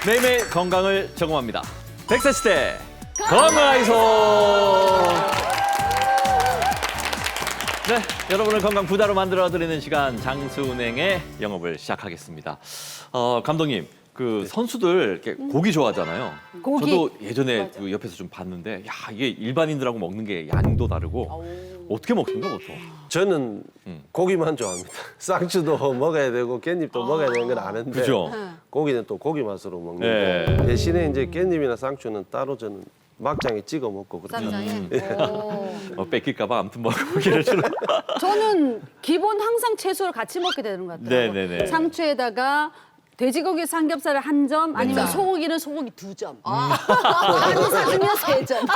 매일매일 건강을 점검합니다. 100세 시대 건강하이소. 네, 여러분을 건강 부자로 만들어드리는 시간 장수은행의 영업을 시작하겠습니다. 감독님, 그 선수들 이렇게 고기 좋아하잖아요. 고기. 저도 예전에 그 옆에서 좀 봤는데, 야 이게 일반인들하고 먹는 게 양도 다르고 어떻게 먹습니까 보통? 저는 고기만 좋아합니다. 쌍추도 먹어야 되고 깻잎도 먹어야 되는 건 아는데 그죠? 고기는 또 고기 맛으로 먹는데 네. 대신에 이제 깻잎이나 쌍추는 따로 저는 막장에 찍어 먹고 그렇죠. 쌈장에. 뺏길까봐 아무튼 뭐 고기를 주로. 저는 기본 항상 채소를 같이 먹게 되는 것 같아요. 네네네. 상추에다가 돼지고기 삼겹살을 한 점, 아니면 소고기는 소고기 2점. 많이 사주면 3점.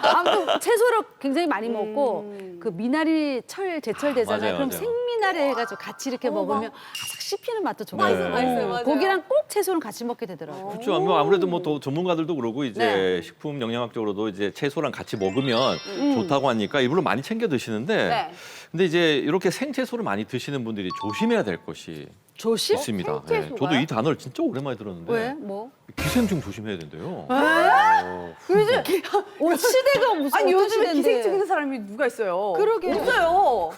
아무튼 채소를 굉장히 많이 먹고 그 미나리 제철 되잖아요. 맞아요, 그럼 맞아요. 생미나리 해가지고 같이 이렇게 먹으면 아삭 씹히는 맛도 좋아요. 맞아요. 고기랑 꼭 채소는 같이 먹게 되더라고요. 그렇죠. 뭐 아무래도 뭐 더 전문가들도 그러고 이제 네. 식품 영양학적으로도 이제 채소랑 같이 먹으면 좋다고 하니까 일부러 많이 챙겨 드시는데, 네. 근데 이제 이렇게 생채소를 많이 드시는 분들이 조심해야 될 것이 조심? 있습니다. 네, 저도 이 단어를 진짜 오랜만에 들었는데 왜? 뭐? 기생충 조심해야 된대요. 시대가 무슨 아니 어떤 요즘에 시대인데. 기생충 있는 사람이 누가 있어요? 그러게. 없어요.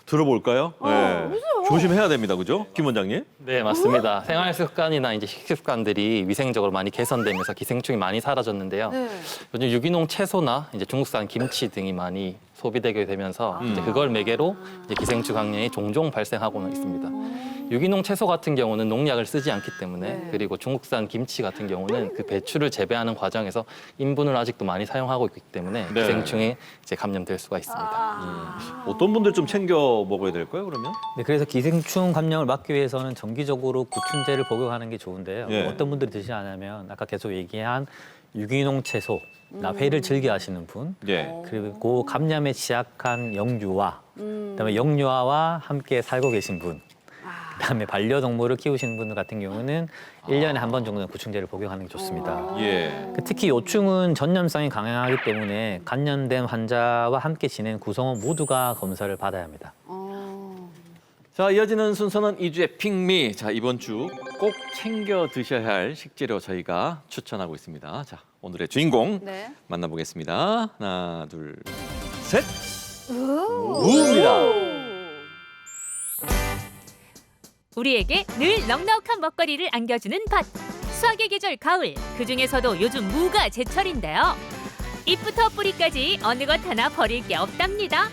들어볼까요? 네. 조심해야 됩니다, 그죠, 김 원장님? 네, 맞습니다. 생활 습관이나 이제 식습관들이 위생적으로 많이 개선되면서 기생충이 많이 사라졌는데요. 네. 요즘 유기농 채소나 이제 중국산 김치 등이 많이 소비되게 되면서 이제 그걸 매개로 이제 기생충 감염이 종종 발생하고는 있습니다. 유기농 채소 같은 경우는 농약을 쓰지 않기 때문에 그리고 중국산 김치 같은 경우는 그 배추를 재배하는 과정에서 인분을 아직도 많이 사용하고 있기 때문에 네. 기생충에 이제 감염될 수가 있습니다. 어떤 분들 좀 챙겨 먹어야 될까요, 그러면? 네, 그래서 기생충 감염을 막기 위해서는 정기적으로 구충제를 복용하는 게 좋은데요. 예. 어떤 분들이 드시냐면 아까 계속 얘기한 유기농 채소나 회를 즐겨 하시는 분, 예. 그리고 감염에 취약한 영유아, 그다음에 영유아와 함께 살고 계신 분, 그다음에 반려동물을 키우시는 분들 같은 경우는 1년에 한 번 정도는 구충제를 복용하는 게 좋습니다. 예. 특히 요충은 전염성이 강하기 때문에 감염된 환자와 함께 지낸 구성원 모두가 검사를 받아야 합니다. 자, 이어지는 순서는 이주의 핑미. 자, 이번 주 꼭 챙겨 드셔야 할 식재료 저희가 추천하고 있습니다. 자, 오늘의 주인공 네. 만나보겠습니다. 하나, 둘, 셋. 무입니다. 우리에게 늘 넉넉한 먹거리를 안겨주는 밭. 수확의 계절 가을. 그중에서도 요즘 무가 제철인데요. 잎부터 뿌리까지 어느 것 하나 버릴 게 없답니다.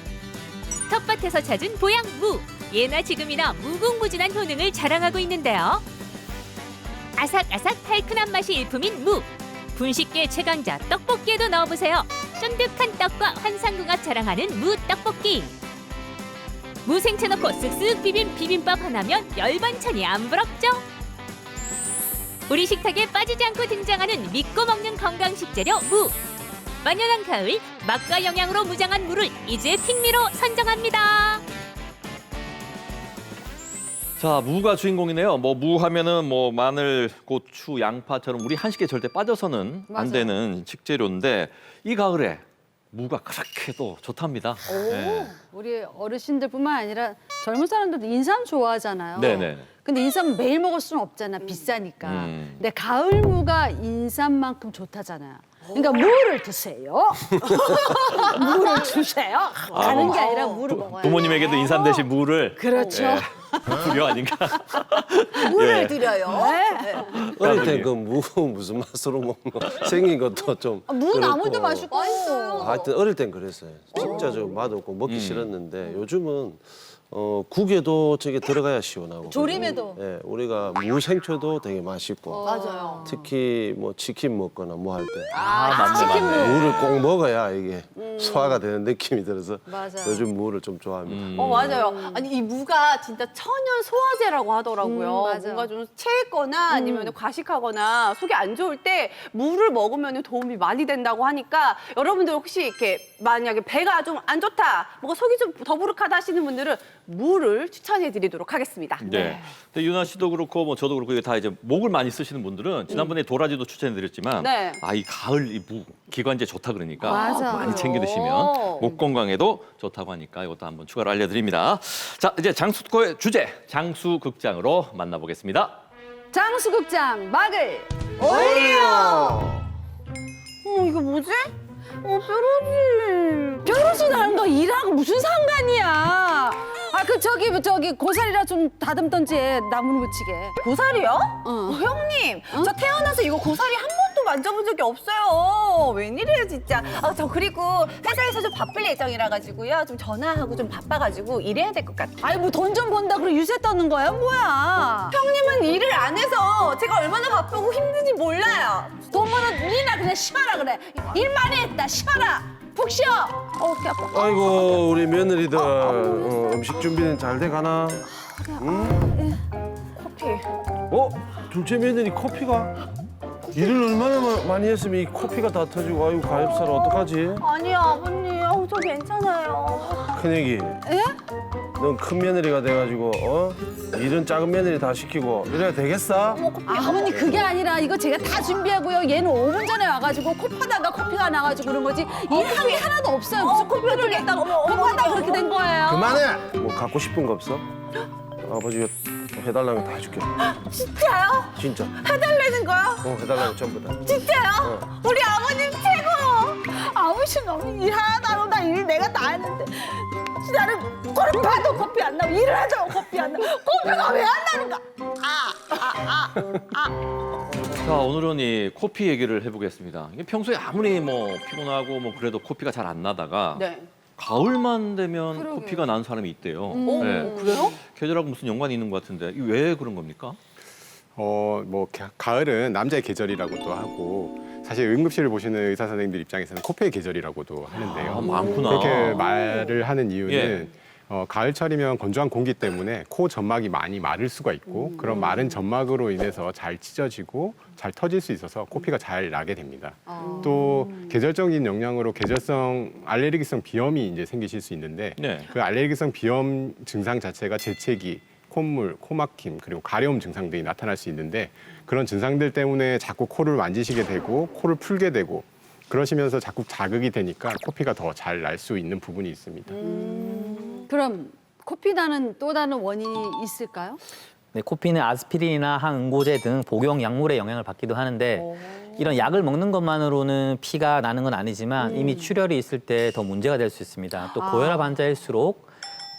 텃밭에서 찾은 보양 무. 예나 지금이나 무궁무진한 효능을 자랑하고 있는데요. 아삭아삭 달큰한 맛이 일품인 무. 분식계 최강자 떡볶이에도 넣어보세요. 쫀득한 떡과 환상궁합 자랑하는 무 떡볶이. 무 생채 넣고 쓱쓱 비빔 비빔밥 하나면 열반찬이 안 부럽죠? 우리 식탁에 빠지지 않고 등장하는 믿고 먹는 건강 식재료 무. 만연한 가을 맛과 영양으로 무장한 무를 이주의 핑미로 선정합니다. 자, 무가 주인공이네요. 뭐 무 하면은 뭐 마늘, 고추, 양파처럼 우리 한식에 절대 빠져서는 안 맞아요. 되는 식재료인데 이 가을에 무가 그렇게도 좋답니다. 네. 우리 어르신들뿐만 아니라 젊은 사람들도 인삼 좋아하잖아요. 네네. 근데 인삼 매일 먹을 수는 없잖아. 비싸니까. 음. 근데 가을무가 인삼만큼 좋다잖아요. 그러니까 무를 드세요. 무를 주세요. 가는 게 아니라 무를 먹어요. 부모님에게도 인삼 대신 무를. 그렇죠. 예. 불효 아닌가? 물을 예. 드려요. 어릴 때 그 무 무슨 맛으로 먹노? 생긴 것도 좀 무는 그렇고. 아무도 맛있고. 하여튼 어릴 땐 그랬어요. 진짜 저 맛없고 먹기 싫었는데 요즘은 국에도 저게 들어가야 시원하고. 조림에도. 예, 우리가 무 생초도 되게 맛있고. 맞아요. 특히 뭐 치킨 먹거나 뭐 할 때 맞네, 맞네. 무를 꼭 먹어야 이게 소화가 되는 느낌이 들어서 맞아. 요즘 무를 좀 좋아합니다. 맞아요. 아니 이 무가 진짜 천연 소화제라고 하더라고요. 맞아. 뭔가 좀 체했거나 아니면 과식하거나 속이 안 좋을 때 무를 먹으면 도움이 많이 된다고 하니까 여러분들 혹시 이렇게 만약에 배가 좀 안 좋다, 뭔가 속이 좀 더부룩하다 하시는 분들은 무를 추천해드리도록 하겠습니다. 네. 근데 유나 씨도 그렇고 뭐 저도 그렇고 이게 다 이제 목을 많이 쓰시는 분들은 지난번에 도라지도 추천해드렸지만 네. 이 가을 이 무 기관지에 좋다 그러니까 맞아. 많이 챙겨 드시면 목 건강에도 좋다고 하니까 이것도 한번 추가로 알려드립니다. 자, 이제 장수코의 주제 장수극장으로 만나보겠습니다. 장수극장 막을 이거 뭐지? 뾰루지. 벼룩이라는 거 일하고 무슨 상관이야? 아 그 저기 고사리라 좀 다듬던지 나무를 묻히게. 고사리요? 어. 형님, 저 태어나서 이거 고사리 한 번도 만져본 적이 없어요. 웬일이에요, 진짜. 저 그리고 회사에서 좀 바쁠 예정이라 가지고요. 좀 전화하고 좀 바빠가지고 일해야 될 것 같아요. 아니 뭐 돈 좀 번다 그래 유세 떠는 거야 뭐야? 형님은 일을 안 해서 제가 얼마나 바쁘고 힘든지 몰라요. 돈 버는 니나 그냥 쉬어라 그래. 일 많이 했다 쉬어라. 푹 쉬어. 어깨 아파. 아이고 우리 며느리들 음식 준비는 잘 돼 가나? 커피. 둘째 며느리 커피가? 일을 얼마나 많이 했으면 이 커피가 다 터지고 아이고 가엾어라 어떡하지? 아니요, 아버님. 저 괜찮아요. 큰애기 넌 큰 며느리가 돼가지고 일은 작은 며느리 다 시키고 이래야 되겠어? 아버님 그게 아니라 이거 제가 다 준비하고요. 얘는 5분 전에 와가지고 컵하다가 커피가 나가지고 그런 거지. 일한 게 하나도 없어요. 무슨 커피를 냈다고 컵하다 그렇게 된 거예요. 그만해! 뭐 갖고 싶은 거 없어? 아버지가 해달라는 거 다 해줄게. 진짜요? 진짜. 해달라는 거요? 해달라는 거 전부 다. 진짜요? 우리 아버님 최고! 아버지 너무 일 하나도 안 하고 나 일 내가 다 했는데 나는 그걸 봐도 커피 안 나고 일을 하자고 커피 안 나고 커피가 왜 안 나는가? 자, 오늘은 이 코피 얘기를 해보겠습니다. 이게 평소에 아무리 뭐 피곤하고 뭐 그래도 코피가 잘 안 나다가 네. 가을만 되면 코피가 나는 사람이 있대요. 네. 그래요? 계절하고 무슨 연관이 있는 것 같은데 이게 왜 그런 겁니까? 뭐 가을은 남자의 계절이라고도 하고 사실 응급실을 보시는 의사 선생님들 입장에서는 코피의 계절이라고도 하는데요. 아, 많구나. 그렇게 말을 하는 이유는 예. 가을철이면 건조한 공기 때문에 코 점막이 많이 마를 수가 있고 그런 마른 점막으로 인해서 잘 찢어지고 잘 터질 수 있어서 코피가 잘 나게 됩니다. 또 계절적인 영향으로 계절성 알레르기성 비염이 이제 생기실 수 있는데 네. 그 알레르기성 비염 증상 자체가 재채기, 콧물, 코막힘 그리고 가려움 증상들이 나타날 수 있는데 그런 증상들 때문에 자꾸 코를 만지시게 되고 코를 풀게 되고 그러시면서 자꾸 자극이 되니까 코피가 더 잘 날 수 있는 부분이 있습니다. 그럼 코피 나는 또 다른 원인이 있을까요? 네, 코피는 아스피린이나 항응고제 등 복용 약물의 영향을 받기도 하는데 이런 약을 먹는 것만으로는 피가 나는 건 아니지만 이미 출혈이 있을 때 더 문제가 될 수 있습니다. 또 고혈압 환자일수록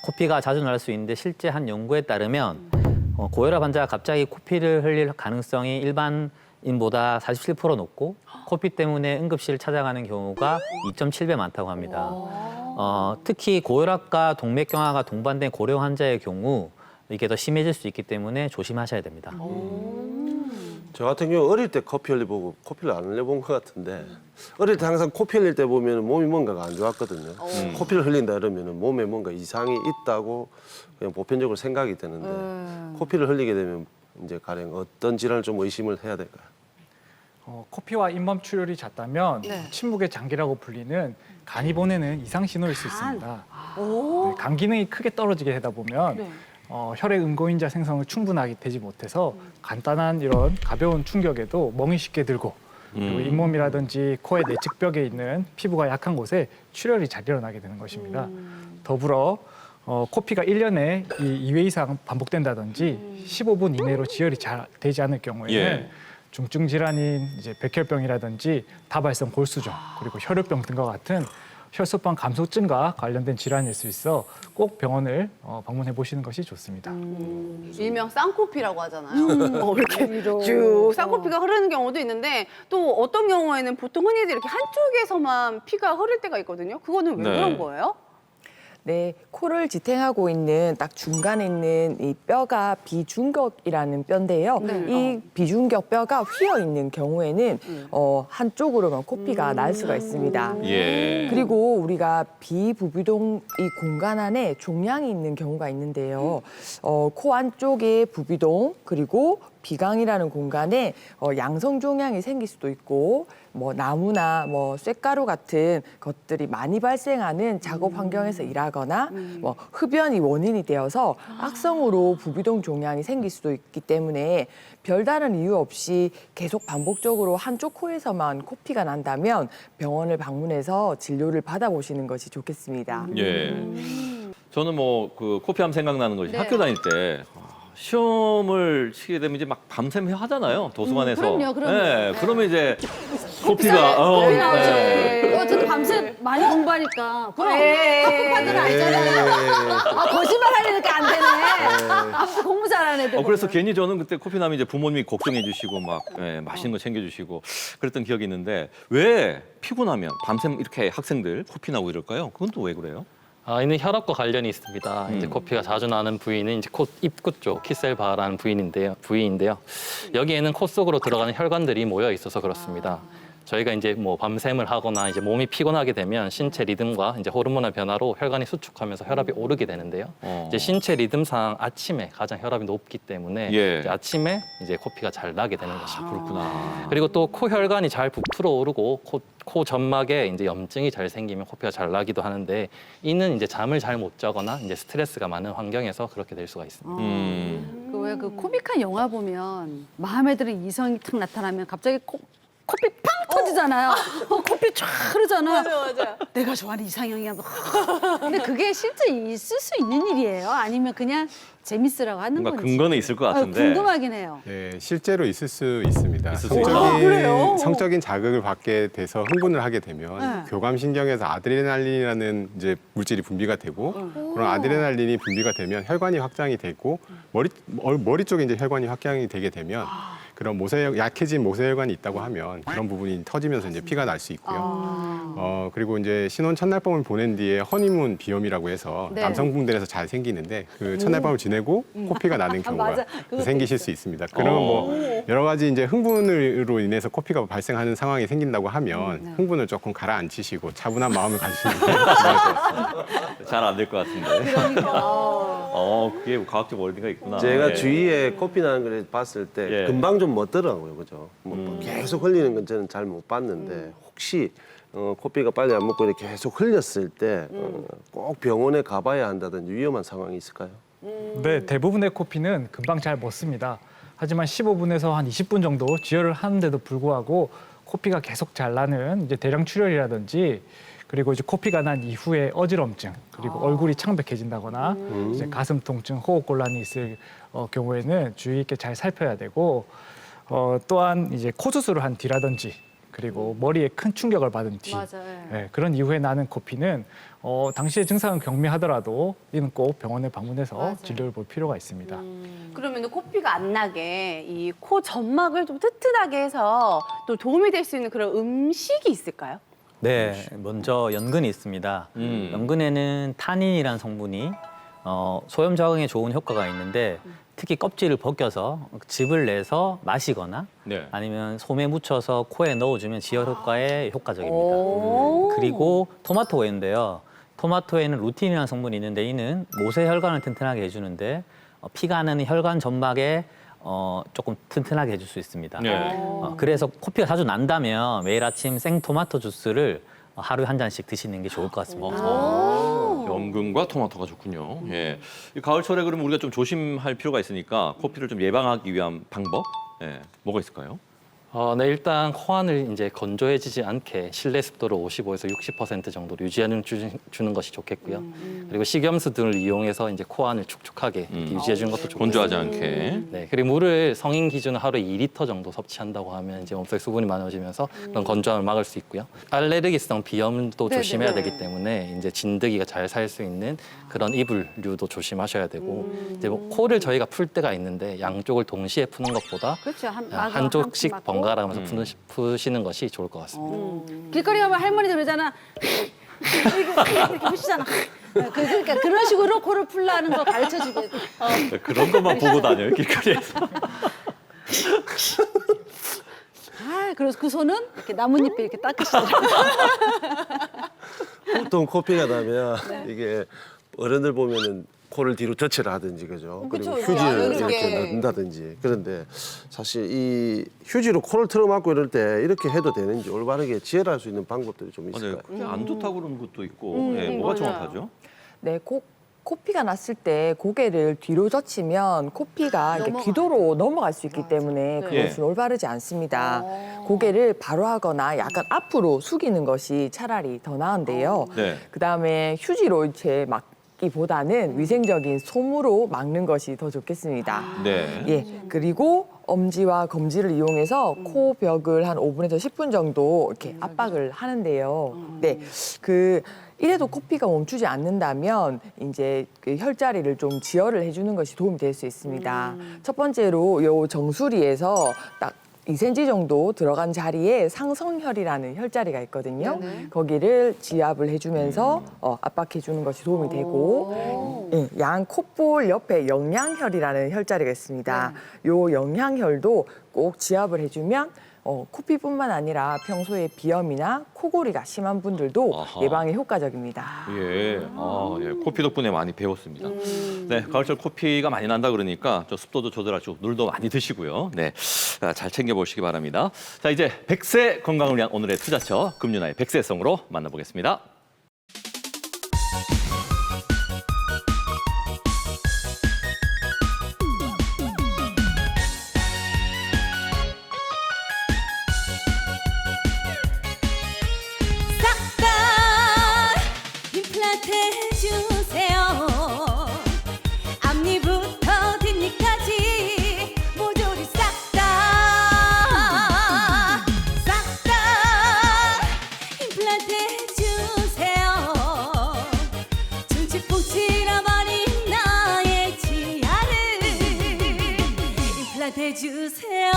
코피가 자주 날 수 있는데 실제 한 연구에 따르면 고혈압 환자가 갑자기 코피를 흘릴 가능성이 일반인보다 47% 높고 코피 때문에 응급실을 찾아가는 경우가 2.7배 많다고 합니다. 특히 고혈압과 동맥경화가 동반된 고령 환자의 경우 이게 더 심해질 수 있기 때문에 조심하셔야 됩니다. 저 같은 경우 어릴 때 커피 흘려보고 코피를 안 흘려본 것 같은데 어릴 때 항상 코피 흘릴 때 보면 몸이 뭔가가 안 좋았거든요. 코피를 흘린다 이러면 몸에 뭔가 이상이 있다고 그냥 보편적으로 생각이 되는데 코피를 흘리게 되면 이제 가령 어떤 질환을 좀 의심을 해야 될까요? 코피와 잇몸 출혈이 잦다면 네. 침묵의 장기라고 불리는 간이 보내는 이상 신호일 수 있습니다. 네, 간 기능이 크게 떨어지게 되다 보면 혈액 응고인자 생성을 충분하게 되지 못해서 간단한 이런 가벼운 충격에도 멍이 쉽게 들고 그리고 잇몸이라든지 코의 내측벽에 있는 피부가 약한 곳에 출혈이 잘 일어나게 되는 것입니다. 더불어 코피가 1년에 2회 이상 반복된다든지 15분 이내로 지혈이 잘 되지 않을 경우에는 예. 중증 질환인 이제 백혈병이라든지 다발성 골수종 그리고 혈요병 등과 같은 혈소판 감소증과 관련된 질환일 수 있어 꼭 병원을 방문해 보시는 것이 좋습니다. 일명 쌍코피라고 하잖아요. 이렇게 쭉 쌍코피가 흐르는 경우도 있는데 또 어떤 경우에는 보통 흔히들 이렇게 한쪽에서만 피가 흐를 때가 있거든요. 그거는 왜 네. 그런 거예요? 네, 코를 지탱하고 있는 딱 중간에 있는 이 뼈가 비중격이라는 뼈인데요. 이 비중격 뼈가 휘어 있는 경우에는 한쪽으로만 코피가 날 수가 있습니다. 예. 그리고 우리가 비부비동 이 공간 안에 종양이 있는 경우가 있는데요. 코 안쪽에 부비동 그리고 비강이라는 공간에 양성 종양이 생길 수도 있고 뭐 나무나 뭐 쇳가루 같은 것들이 많이 발생하는 작업 환경에서 일하거나 뭐 흡연이 원인이 되어서 악성으로 부비동 종양이 생길 수도 있기 때문에 별다른 이유 없이 계속 반복적으로 한쪽 코에서만 코피가 난다면 병원을 방문해서 진료를 받아보시는 것이 좋겠습니다. 예. 저는 뭐 그 코피하면 생각나는 것이 학교 다닐 때 시험을 치게 되면 이제 막 밤샘 하잖아요. 도서관에서. 그럼요. 네, 그러면 이제 코피가 네, 나오죠. 네. 어쨌든 밤새 많이 공부하니까. 그럼 예. 학부파들은 알잖아요. 거짓말 하려니까 안 되네. 공부 잘하는 애들. 그래서 괜히 저는 그때 코피 나면 이제 부모님이 걱정해 주시고 막 맛있는 거 챙겨 주시고 그랬던 기억이 있는데 왜 피곤하면 밤샘 이렇게 학생들 코피 나고 이럴까요? 그건 또 왜 그래요? 이는 혈압과 관련이 있습니다. 이제 코피가 자주 나는 부위는 이제 코 입구 쪽 키셀바라는 부위인데요. 여기에는 코 속으로 들어가는 혈관들이 모여 있어서 그렇습니다. 저희가 이제 뭐 밤샘을 하거나 이제 몸이 피곤하게 되면 신체 리듬과 이제 호르몬의 변화로 혈관이 수축하면서 혈압이 오르게 되는데요. 이제 신체 리듬상 아침에 가장 혈압이 높기 때문에 예. 이제 아침에 이제 코피가 잘 나게 되는 것입니다. 그렇구나. 그리고 또 코 혈관이 잘 부풀어 오르고 코 점막에 이제 염증이 잘 생기면 코피가 잘 나기도 하는데 이는 이제 잠을 잘 못 자거나 이제 스트레스가 많은 환경에서 그렇게 될 수가 있습니다. 왜 그 코믹한 영화 보면 마음에 드는 이성이 탁 나타나면 갑자기 코피 팡 터지잖아요. 코피 쫙 흐르잖아. 맞아. 내가 좋아하는 이상형이야. 근데 그게 실제 있을 수 있는 일이에요? 아니면 그냥 재밌으라고 하는 뭔가 건지? 근거는 있을 것 같은데. 궁금하긴 해요. 네, 실제로 있을 수 있습니다. 있을 수 있다. 성적인 자극을 받게 돼서 흥분을 하게 되면 네. 교감신경에서 아드레날린이라는 이제 물질이 분비가 되고 그런 아드레날린이 분비가 되면 혈관이 확장이 되고 머리 쪽에 이제 혈관이 확장이 되게 되면 그런 약해진 모세혈관이 있다고 하면 그런 부분이 터지면서 이제 피가 날 수 있고요. 그리고 이제 신혼 첫날밤을 보낸 뒤에 허니문 비염이라고 해서 네. 남성분들에서 잘 생기는데 그 첫날밤을 지내고 코피가 나는 경우가 맞아. 그것도 생기실 수 있습니다. 그러면 뭐 여러 가지 이제 흥분으로 인해서 코피가 발생하는 상황이 생긴다고 하면 흥분을 조금 가라앉히시고 차분한 마음을 가지시는 게 중요할 것 같습니다. 잘 안 될 것 같은데. 그러니까. 그게 과학적 원리가 있구나. 제가 예. 주위에 코피 나는 걸 봤을 때 예. 금방 좀 멎더라고요, 그죠? 뭐 계속 흘리는 건 저는 잘 못 봤는데 혹시 코피가 빨리 안 먹고 이렇게 계속 흘렸을 때 꼭 병원에 가봐야 한다든지 위험한 상황이 있을까요? 네, 대부분의 코피는 금방 잘 멎습니다. 하지만 15분에서 한 20분 정도 지혈을 하는데도 불구하고 코피가 계속 잘 나는 이제 대량 출혈이라든지 그리고 이제 코피가 난 이후에 어지럼증 그리고 얼굴이 창백해진다거나 이제 가슴 통증, 호흡 곤란이 있을 경우에는 주의 있게 잘 살펴야 되고 또한 이제 코 수술을 한 뒤라든지 그리고 머리에 큰 충격을 받은 뒤 맞아요. 네, 그런 이후에 나는 코피는 당시의 증상은 경미하더라도 이는 꼭 병원에 방문해서 맞아요. 진료를 볼 필요가 있습니다. 그러면 코피가 안 나게 이 코 점막을 좀 튼튼하게 해서 또 도움이 될 수 있는 그런 음식이 있을까요? 네, 먼저 연근이 있습니다. 연근에는 타닌이라는 성분이 소염 저항에 좋은 효과가 있는데 특히 껍질을 벗겨서 즙을 내서 마시거나 네. 아니면 솜에 묻혀서 코에 넣어주면 지혈 효과에 효과적입니다. 그리고 토마토가 있는데요. 토마토에는 루틴이라는 성분이 있는데 이는 모세혈관을 튼튼하게 해주는데 피가 나는 혈관 점막에 조금 튼튼하게 해줄 수 있습니다. 네. 그래서 코피가 자주 난다면 매일 아침 생토마토 주스를 하루에 한 잔씩 드시는 게 좋을 것 같습니다. 연근과 토마토가 좋군요. 예. 이 가을철에 그러면 우리가 좀 조심할 필요가 있으니까 코피를 좀 예방하기 위한 방법, 뭐가 있을까요? 네, 일단 코안을 이제 건조해지지 않게 실내 습도를 55에서 60% 정도로 유지하는 주는 것이 좋겠고요. 그리고 식염수 등을 이용해서 이제 코안을 축축하게 유지해 주는 것도 좋고. 건조하지 않게. 네, 그리고 물을 성인 기준으로 하루에 2리터 정도 섭취한다고 하면 이제 몸속에 수분이 많아지면서 그런 건조함을 막을 수 있고요. 알레르기성 비염도 조심해야 되기 때문에 이제 진드기가 잘 살 수 있는 그런 이불류도 조심하셔야 되고 이제 뭐 코를 저희가 풀 때가 있는데 양쪽을 동시에 푸는 것보다 그렇죠. 한쪽씩 맞고. 번갈아가면서 푸시는 것이 좋을 것 같습니다. 길거리 가면 할머니들 그러잖아. 이렇게 푸시잖아. 그러니까 그런 식으로 코를 풀라는 거 가르쳐 주게. 그런 것만 보고 다녀요, 길거리에서. 그래서 그 손은 이렇게 나뭇잎에 이렇게 닦으시더라고요. 보통 코피가 나면 이게 어른들 보면은 코를 뒤로 젖히라 하든지 그죠? 그쵸, 그리고 그쵸. 휴지를 그러게. 이렇게 넣는다든지 그런데 사실 이 휴지로 코를 틀어막고 이럴 때 이렇게 해도 되는지 올바르게 지혈할 수 있는 방법들이 좀 맞아요. 있을까요? 그게 안 좋다고 그러는 것도 있고. 뭐가 맞아요. 정확하죠? 네, 코피가 났을 때 고개를 뒤로 젖히면 코피가 이렇게 기도로 넘어갈 수 있기 때문에 그것은 올바르지 않습니다. 고개를 바로 하거나 약간 앞으로 숙이는 것이 차라리 더 나은데요. 네. 그다음에 휴지로 이제 막 막기보다는 위생적인 솜으로 막는 것이 더 좋겠습니다. 네. 예, 그리고 엄지와 검지를 이용해서 코 벽을 한 5분에서 10분 정도 이렇게 압박을 하는데요. 네, 이래도 코피가 멈추지 않는다면 이제 그 혈자리를 좀 지혈을 해주는 것이 도움이 될 수 있습니다. 첫 번째로 요 정수리에서 딱 2cm 정도 들어간 자리에 상성혈이라는 혈자리가 있거든요. 거기를 지압을 해주면서 압박해주는 것이 도움이 되고, 예, 양 콧볼 옆에 영양혈이라는 혈자리가 있습니다. 요 영양혈도 꼭 지압을 해주면 코피뿐만 아니라 평소에 비염이나 코골이가 심한 분들도 아하. 예방에 효과적입니다. 예. 예. 코피 덕분에 많이 배웠습니다. 네, 가을철 코피가 많이 난다 그러니까 저 습도도 조절하시고 물도 많이 드시고요. 네, 잘 챙겨보시기 바랍니다. 자, 이제 100세 건강을 위한 오늘의 투자처 금융나의 100세송으로 만나보겠습니다. 임플란트 해주세요. 앞니부터 뒷니까지 모조리 싹 다 임플란트 해주세요. 중치뽕 칠어버린 나의 치아를 임플란트 해주세요.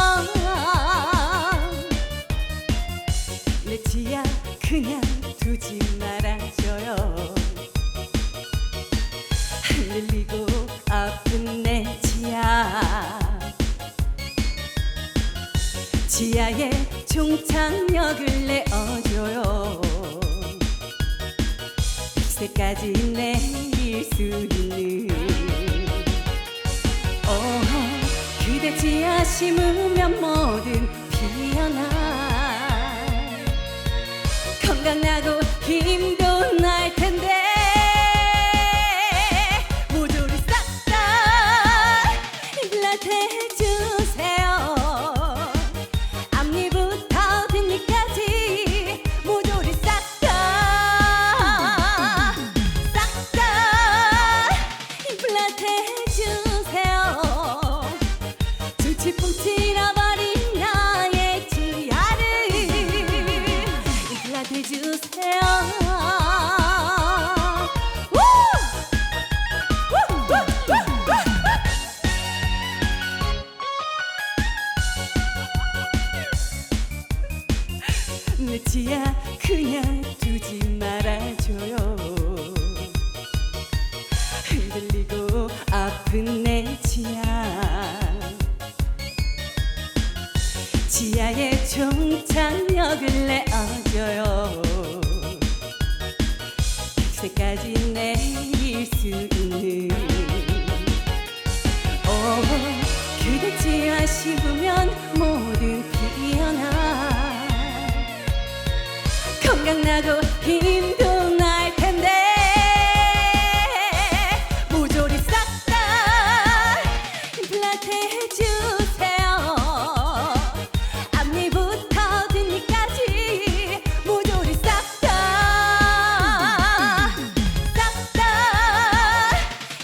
내 치아 그냥 두지 말아줘요. 흔들리고 아픈 내 치아, 치아에 종착역을 내어줘요. 100세까지 내릴 수 있는 그대 치아 심으면 뭐든 피어나. 건강나고 힘도 날 텐데 모조리 싹 다 임플란트 해주세요. 앞니부터 뒷니까지 모조리 싹 다 임플란트 해주세요. 중치뽕 칠어버린 나의 치아를 임플란트 해주세요. 내 치아 그냥 두지 말아줘요. 흔들리고 아픈 내 치아, 치아에 종착역을 내어줘요. 100세까지 내릴 수 있는 그대 치아 씹으면 뭐든 피어나. 건강나고 힘도 날 텐데 모조리 싹 다 임플란트 해주세요. 앞니부터 뒷니까지 모조리 싹 다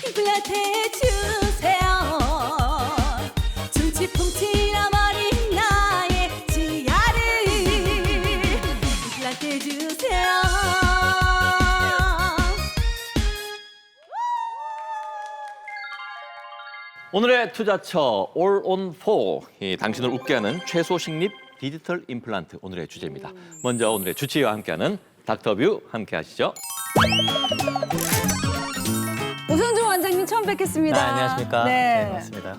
임플란트 해주세요. 중치뽕 칠어버린 나의 치아를 임플란트 해주세요. 오늘의 투자처 All on 4, 당신을 웃게 하는 최소 식립 디지털 임플란트 오늘의 주제입니다. 먼저 오늘의 주치의와 함께하는 닥터뷰 함께하시죠. 오성준 원장님 처음 뵙겠습니다. 네, 안녕하십니까. 네. 반갑습니다.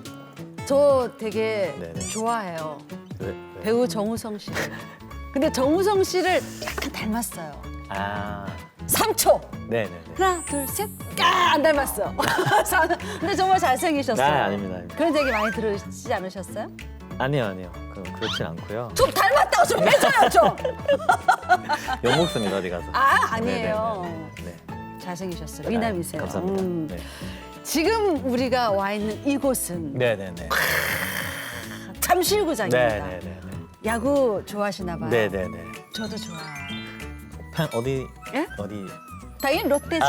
저 되게 네네. 좋아해요. 네. 배우 정우성 씨를. 근데 정우성 씨를 약간 닮았어요. 아, 3초. 네네네. 하나, 둘, 셋. 안 닮았어. 근데 정말 잘생기셨어요. 아닙니다. 아닙니다. 그런 얘기 많이 들으시지 않으셨어요? 아니요. 그렇진 않고요. 좀 닮았다고 좀 해줘요, 좀. 욕먹습니다, 어디 가서. 아니에요. 네네네. 네. 잘생기셨어요. 미남이세요. 감사합니다. 네. 지금 우리가 와 있는 이곳은 네네네. 잠실구장입니다. 네네네. 야구 좋아하시나 봐요. 네네네. 저도 좋아해요. 어디? 예? 어디? 당연히 롯데죠.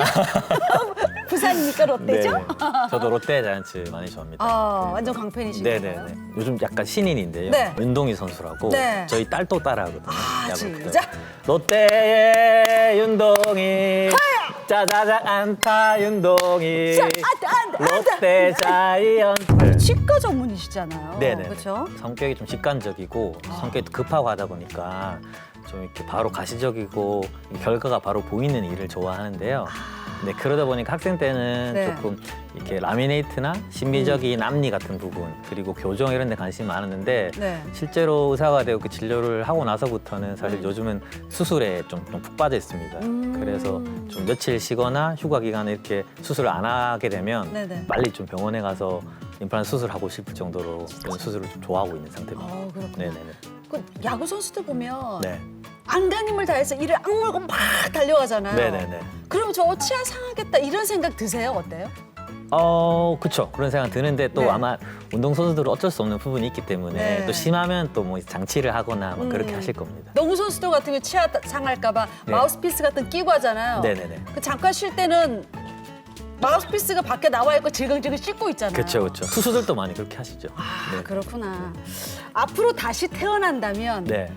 부산이니까 롯데죠? 네. 저도 롯데 자이언츠 많이 좋아합니다. 완전 광팬이시네요. 네네네. 요즘 약간 신인인데요. 네. 윤동희 선수라고 네. 저희 딸도 따라하거든요. 야구를. 시작. 롯데의 윤동희, 짜자자 안타 윤동희, 롯데 자이언츠. 치과 전문이시잖아요. 네네. 그렇죠? 성격이 좀 직관적이고 성격이 급하고 하다 보니까 좀 이렇게 바로 가시적이고 결과가 바로 보이는 일을 좋아하는데요. 네, 그러다 보니까 학생 때는 네. 조금 이렇게 라미네이트나 심미적인 앞니 같은 부분 그리고 교정 이런 데 관심이 많았는데 네. 실제로 의사가 되고 그 진료를 하고 나서부터는 사실 요즘은 수술에 좀 푹 빠져 있습니다. 그래서 좀 며칠 쉬거나 휴가 기간에 이렇게 수술을 안 하게 되면 네네. 빨리 좀 병원에 가서 임플란트 수술하고 싶을 정도로 이런 수술을 좀 좋아하고 있는 상태입니다. 그렇구나. 네네네. 그 야구 선수들 보면 네. 안간힘을 다해서 이를 악물고 막 달려가잖아요. 네네네. 그럼 저 치아 상하겠다 이런 생각 드세요? 어때요? 그렇죠. 그런 생각 드는데 또 네. 아마 운동선수들은 어쩔 수 없는 부분이 있기 때문에 네. 또 심하면 또 뭐 장치를 하거나 뭐 그렇게 하실 겁니다. 농구 선수들 같은 경우 치아 상할까봐 네. 마우스피스 같은 거 끼고 하잖아요. 네네네. 그 잠깐 쉴 때는 마우스피스가 밖에 나와 있고 질겅질겅 씻고 있잖아요. 그렇죠, 그렇죠. 투수들도 많이 그렇게 하시죠. 네. 그렇구나. 앞으로 다시 태어난다면 네.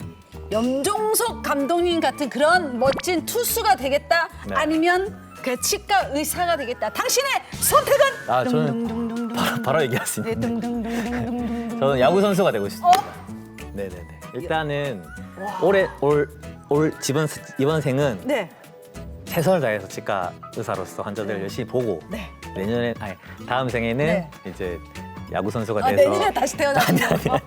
염종석 감독님 같은 그런 멋진 투수가 되겠다? 네. 아니면 그 치과 의사가 되겠다? 당신의 선택은? 저는 바로 얘기할 수 네, 있는데 둥둥둥둥둥둥둥. 저는 야구 선수가 되고 싶습니다. 네네네. 일단은 올 이번 생은 네. 최선을 다해서 치과 의사로서 환자들 열심히 보고 네. 다음 생에는 네. 이제 야구 선수가 아, 돼서 내년에 다시 태어난다면?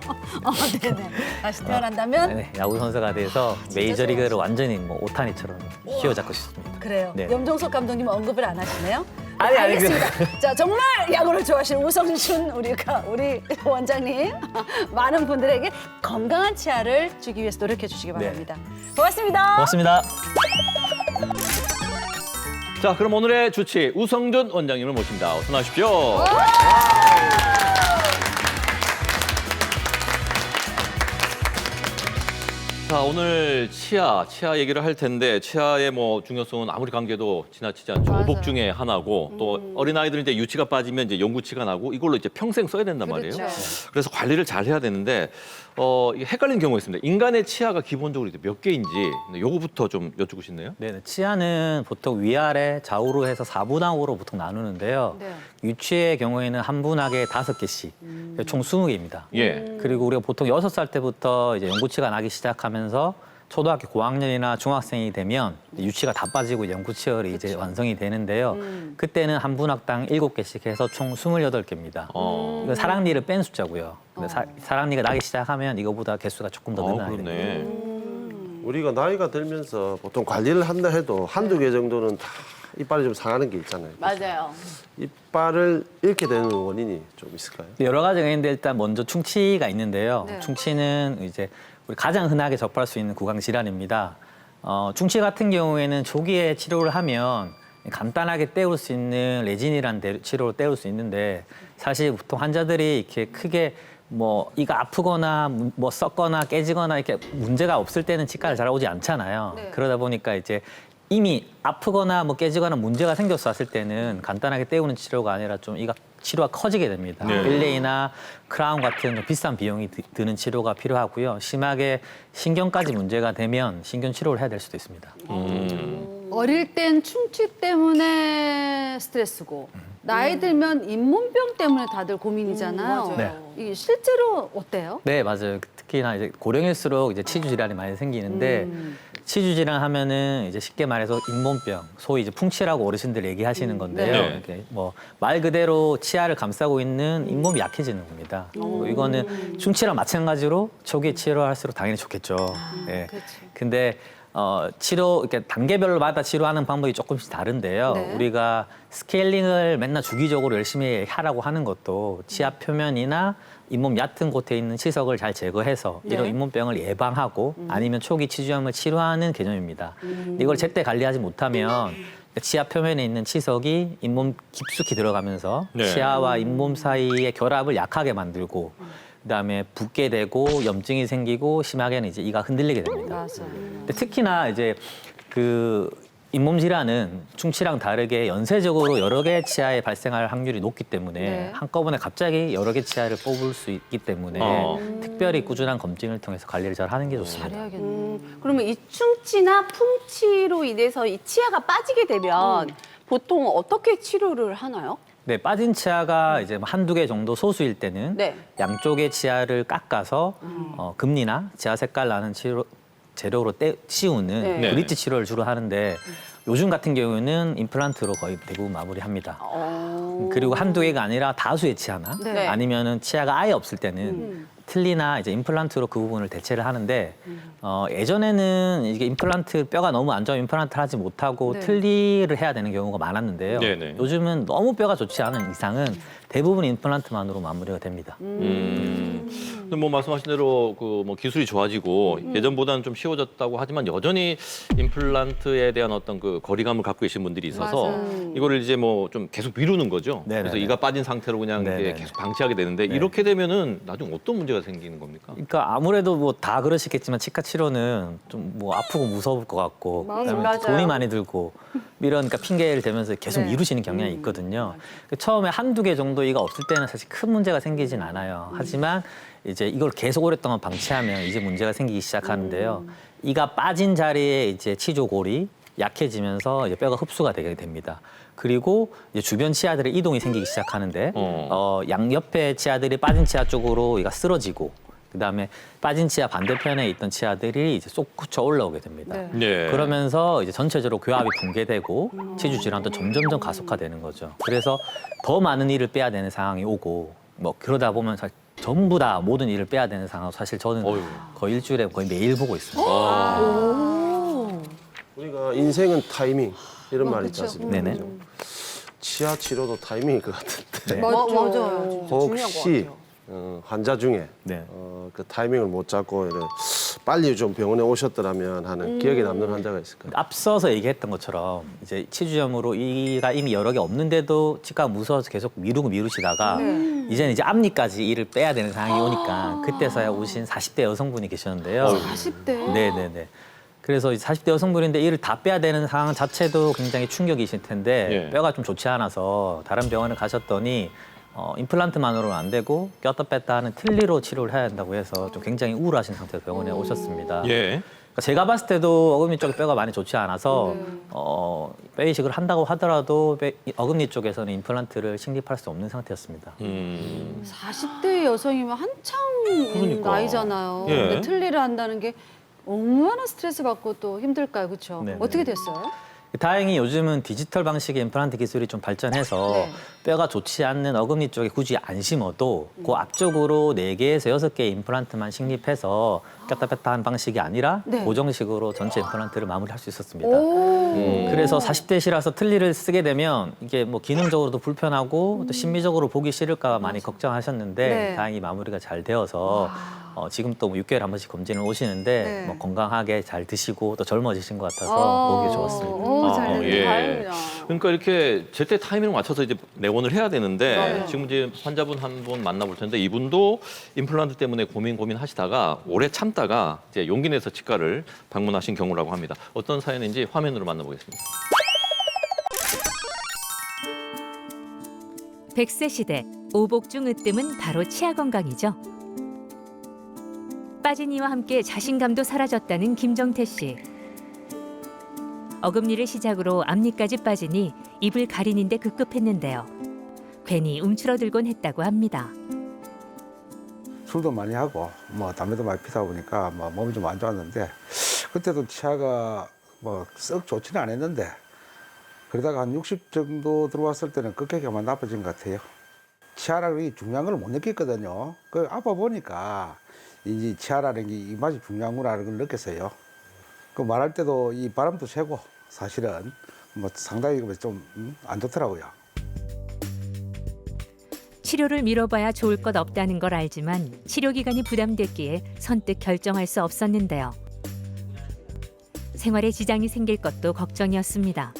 네네. 다시 태어난다면? 네, 야구 선수가 돼서 메이저리그를 완전히 뭐 오타니처럼 휘어잡고 싶습니다. 그래요. 네. 염종석 감독님은 언급을 안 하시네요? 아니, 알겠습니다. 자, 정말 야구를 좋아하시는 우성춘 우리 원장님 많은 분들에게 건강한 치아를 주기 위해서 노력해 주시기 바랍니다. 고맙습니다. 고맙습니다. 자, 그럼 오늘의 주치 우성준 원장님을 모십니다. 어서 나오십시오. 자, 오늘 치아 얘기를 할 텐데 치아의 뭐 중요성은 아무리 강조해도 지나치지 않죠. 오복 중에 하나고 또 어린아이들은 이제 유치가 빠지면 이제 용구치가 나고 이걸로 이제 평생 써야 된단 말이에요. 그래서 관리를 잘 해야 되는데 이게 헷갈리는 경우가 있습니다. 인간의 치아가 기본적으로 몇 개인지 요거부터 좀 여쭙고 싶네요. 네, 치아는 보통 위아래 좌우로 해서 4분할로 보통 나누는데요. 네. 유치의 경우에는 한 분할에 5개씩, 총 20개입니다. 예. 그리고 우리가 보통 6살 때부터 이제 연구치가 나기 시작하면서 초등학교 고학년이나 중학생이 되면 유치가 다 빠지고 연구치열이 이제 완성이 되는데요. 그때는 한 분학당 7개씩 해서 총 28개입니다. 이건 사랑니를 뺀 숫자고요. 근데 사랑니가 나기 시작하면 이거보다 개수가 조금 더 늘어나게 됩니다. 그러네. 우리가 나이가 들면서 보통 관리를 한다 해도 한두 개 정도는 다 이빨이 좀 상하는 게 있잖아요. 맞아요. 이빨을 잃게 되는 원인이 좀 있을까요? 여러 가지가 있는데 일단 먼저 충치가 있는데요. 네. 충치는 이제 우리 가장 흔하게 접할 수 있는 구강 질환입니다. 충치 같은 경우에는 조기에 치료를 하면 간단하게 때울 수 있는 레진이라는 치료로 때울 수 있는데 사실 보통 환자들이 이렇게 크게 뭐 이가 아프거나 뭐 썩거나 깨지거나 이렇게 문제가 없을 때는 치과를 잘 오지 않잖아요. 네. 그러다 보니까 이제 이미 아프거나 뭐 깨지거나 문제가 생겼을 때는 간단하게 때우는 치료가 아니라 좀 이가 치료가 커지게 됩니다. 네. 일레이나 크라운 같은 좀 비싼 비용이 드는 치료가 필요하고요. 심하게 신경까지 문제가 되면 신경 치료를 해야 될 수도 있습니다. 어릴 땐 충치 때문에 스트레스고 나이 들면 잇몸병 때문에 다들 고민이잖아요. 맞아요. 네. 이게 실제로 어때요? 네, 맞아요. 특히나 이제 고령일수록 이제 치주 질환이 많이 생기는데 치주 질환 하면은 이제 쉽게 말해서 잇몸병, 소위 이제 풍치라고 어르신들 얘기하시는 건데요. 네. 이렇게 뭐 말 그대로 치아를 감싸고 있는 잇몸이 약해지는 겁니다. 이거는 충치랑 마찬가지로 초기에 치료할수록 당연히 좋겠죠. 예. 근데 치료 이렇게 단계별로마다 치료하는 방법이 조금씩 다른데요. 네. 우리가 스케일링을 맨날 주기적으로 열심히 하라고 하는 것도 치아 표면이나 잇몸 얕은 곳에 있는 치석을 잘 제거해서 이런 잇몸병을 예방하고 아니면 초기 치주염을 치료하는 개념입니다. 이걸 제때 관리하지 못하면 치아 표면에 있는 치석이 잇몸 깊숙이 들어가면서 네. 치아와 잇몸 사이의 결합을 약하게 만들고 그다음에 붓게 되고 염증이 생기고 심하게는 이제 이가 흔들리게 됩니다. 맞아요. 근데 특히나 이제 그 잇몸 질환은 충치랑 다르게 연쇄적으로 여러 개 치아에 발생할 확률이 높기 때문에 네. 한꺼번에 갑자기 여러 개 치아를 뽑을 수 있기 때문에 특별히 꾸준한 검진을 통해서 관리를 잘 하는 게 좋습니다. 잘해야겠네. 그러면 이 충치나 풍치로 인해서 이 치아가 빠지게 되면 보통 어떻게 치료를 하나요? 네, 빠진 치아가 이제 뭐 한두 개 정도 소수일 때는 네. 양쪽의 치아를 깎아서 금리나 치아 색깔 나는 재료로 씌우는 네. 브릿지 치료를 주로 하는데 요즘 같은 경우는 임플란트로 거의 대부분 마무리합니다. 그리고 한두 개가 아니라 다수의 치아나 네. 아니면은 치아가 아예 없을 때는 틀니나 이제 임플란트로 그 부분을 대체를 하는데 예전에는 이게 임플란트 뼈가 너무 안 좋으면 임플란트를 하지 못하고 네. 틀니를 해야 되는 경우가 많았는데요. 네네. 요즘은 너무 뼈가 좋지 않은 이상은 대부분 임플란트만으로 마무리가 됩니다. 근데 뭐 말씀하신 대로 그 뭐 기술이 좋아지고 예전보다는 좀 쉬워졌다고 하지만 여전히 임플란트에 대한 어떤 그 거리감을 갖고 계신 분들이 있어서 이거를 이제 뭐 좀 계속 미루는 거죠. 네네네. 그래서 이가 빠진 상태로 그냥 이게 네네네. 계속 방치하게 되는데 네. 이렇게 되면은 나중에 어떤 문제가 생기는 겁니까? 그러니까 아무래도 뭐 다 그러시겠지만 치과 치료는 좀 뭐 아프고 무서울 것 같고 그다음에 맞아요. 돈이 많이 들고 이런 그러니까 핑계를 대면서 계속 네. 미루시는 경향이 있거든요. 처음에 한두 개 정도 이가 없을 때는 사실 큰 문제가 생기진 않아요. 하지만 이제 이걸 계속 오랫동안 방치하면 이제 문제가 생기기 시작하는데요. 이가 빠진 자리에 이제 치조골이 약해지면서 이제 뼈가 흡수가 되게 됩니다. 그리고 이제 주변 치아들의 이동이 생기기 시작하는데 양옆에 치아들이 빠진 치아 쪽으로 이가 쓰러지고 그다음에 빠진 치아 반대편에 있던 치아들이 이제 쏙 굳혀 올라오게 됩니다. 네. 네. 그러면서 이제 전체적으로 교합이 붕괴되고 치주 질환도 점점점 가속화되는 거죠. 그래서 더 많은 이를 빼야 되는 상황이 오고 뭐 그러다 보면 사실 전부 다 모든 일을 빼야 되는 상황. 사실 저는 어휴. 거의 일주일에 거의 매일 보고 있습니다. 우리가 인생은 타이밍 이런 말이 있지 않습니까? 네네. 그죠? 치아 치료도 타이밍일 것 같은데 네. 맞아요. 진짜 중요한 것 혹시 같아요. 환자 중에 네. 그 타이밍을 못 잡고 이렇게 빨리 좀 병원에 오셨더라면 하는 기억에 남는 환자가 있을까요? 앞서서 얘기했던 것처럼 이제 치주염으로 이가 이미 여러 개 없는데도 치과가 무서워서 계속 미루시다가 이제는 이제 앞니까지 이를 빼야 되는 상황이 오니까 그때서야 오신 40대 여성분이 계셨는데요. 40대. 네네네. 그래서 40대 여성분인데 이를 다 빼야 되는 상황 자체도 굉장히 충격이실 텐데 예. 뼈가 좀 좋지 않아서 다른 병원에 가셨더니 임플란트만으로는 안 되고 꼈다 뺐다 하는 틀니로 치료를 해야 한다고 해서 좀 굉장히 우울하신 상태로 병원에 오셨습니다. 예. 그러니까 제가 봤을 때도 어금니 쪽에 뼈가 많이 좋지 않아서 뼈 이식을 한다고 하더라도 어금니 쪽에서는 임플란트를 식립할 수 없는 상태였습니다. 40대 여성이면 한창인 그러니까. 나이잖아요. 예. 근데 틀니를 한다는 게 얼마나 스트레스 받고 또 힘들까요, 그렇죠? 네네. 어떻게 됐어요? 다행히 요즘은 디지털 방식의 임플란트 기술이 좀 발전해서 네. 뼈가 좋지 않는 어금니 쪽에 굳이 안 심어도 그 앞쪽으로 4개에서 6개의 임플란트만 식립해서 꼈다 뺐다 하는 방식이 아니라 네. 고정식으로 전체 임플란트를 마무리할 수 있었습니다. 오. 그래서 40대시라서 틀니를 쓰게 되면 이게 뭐 기능적으로도 불편하고 또 심미적으로 보기 싫을까 봐 많이 걱정하셨는데 네. 다행히 마무리가 잘 되어서 지금 또 6개월에 한 번씩 검진을 오시는데 네. 뭐 건강하게 잘 드시고 또 젊어지신 것 같아서 보기 좋았습니다. 오, 잘했네. 예. 다행이다. 그러니까 이렇게 제때 타이밍을 맞춰서 이제 내원을 해야 되는데 맞아요. 지금 이제 환자분 한 분 만나볼 텐데 이분도 임플란트 때문에 고민하시다가 오래 참다가 이제 용기 내서 치과를 방문하신 경우라고 합니다. 어떤 사연인지 화면으로 만나보겠습니다. 100세 시대 오복 중 으뜸은 바로 치아 건강이죠. 빠진 이와 함께 자신감도 사라졌다는 김정태 씨. 어금니를 시작으로 앞니까지 빠지니 입을 가리는데 급급했는데요. 괜히 움츠러들곤 했다고 합니다. 술도 많이 하고 뭐 담배도 많이 피다 보니까 뭐 몸이 좀 안 좋았는데 그때도 치아가 뭐 썩 좋지는 않았는데 그러다가 한 60 정도 들어왔을 때는 급격히만 나빠진 것 같아요. 치아라는 게 중요한 걸 못 느꼈거든요. 그 아파 보니까 이 치아라는 게 이 맛이 중요한구나라는 걸 느꼈어요. 그 말할 때도 이 바람도 새고 사실은 뭐 상당히 좀 안 좋더라고요. 치료를 미뤄봐야 좋을 것 없다는 걸 알지만 치료 기간이 부담됐기에 선뜻 결정할 수 없었는데요. 생활에 지장이 생길 것도 걱정이었습니다.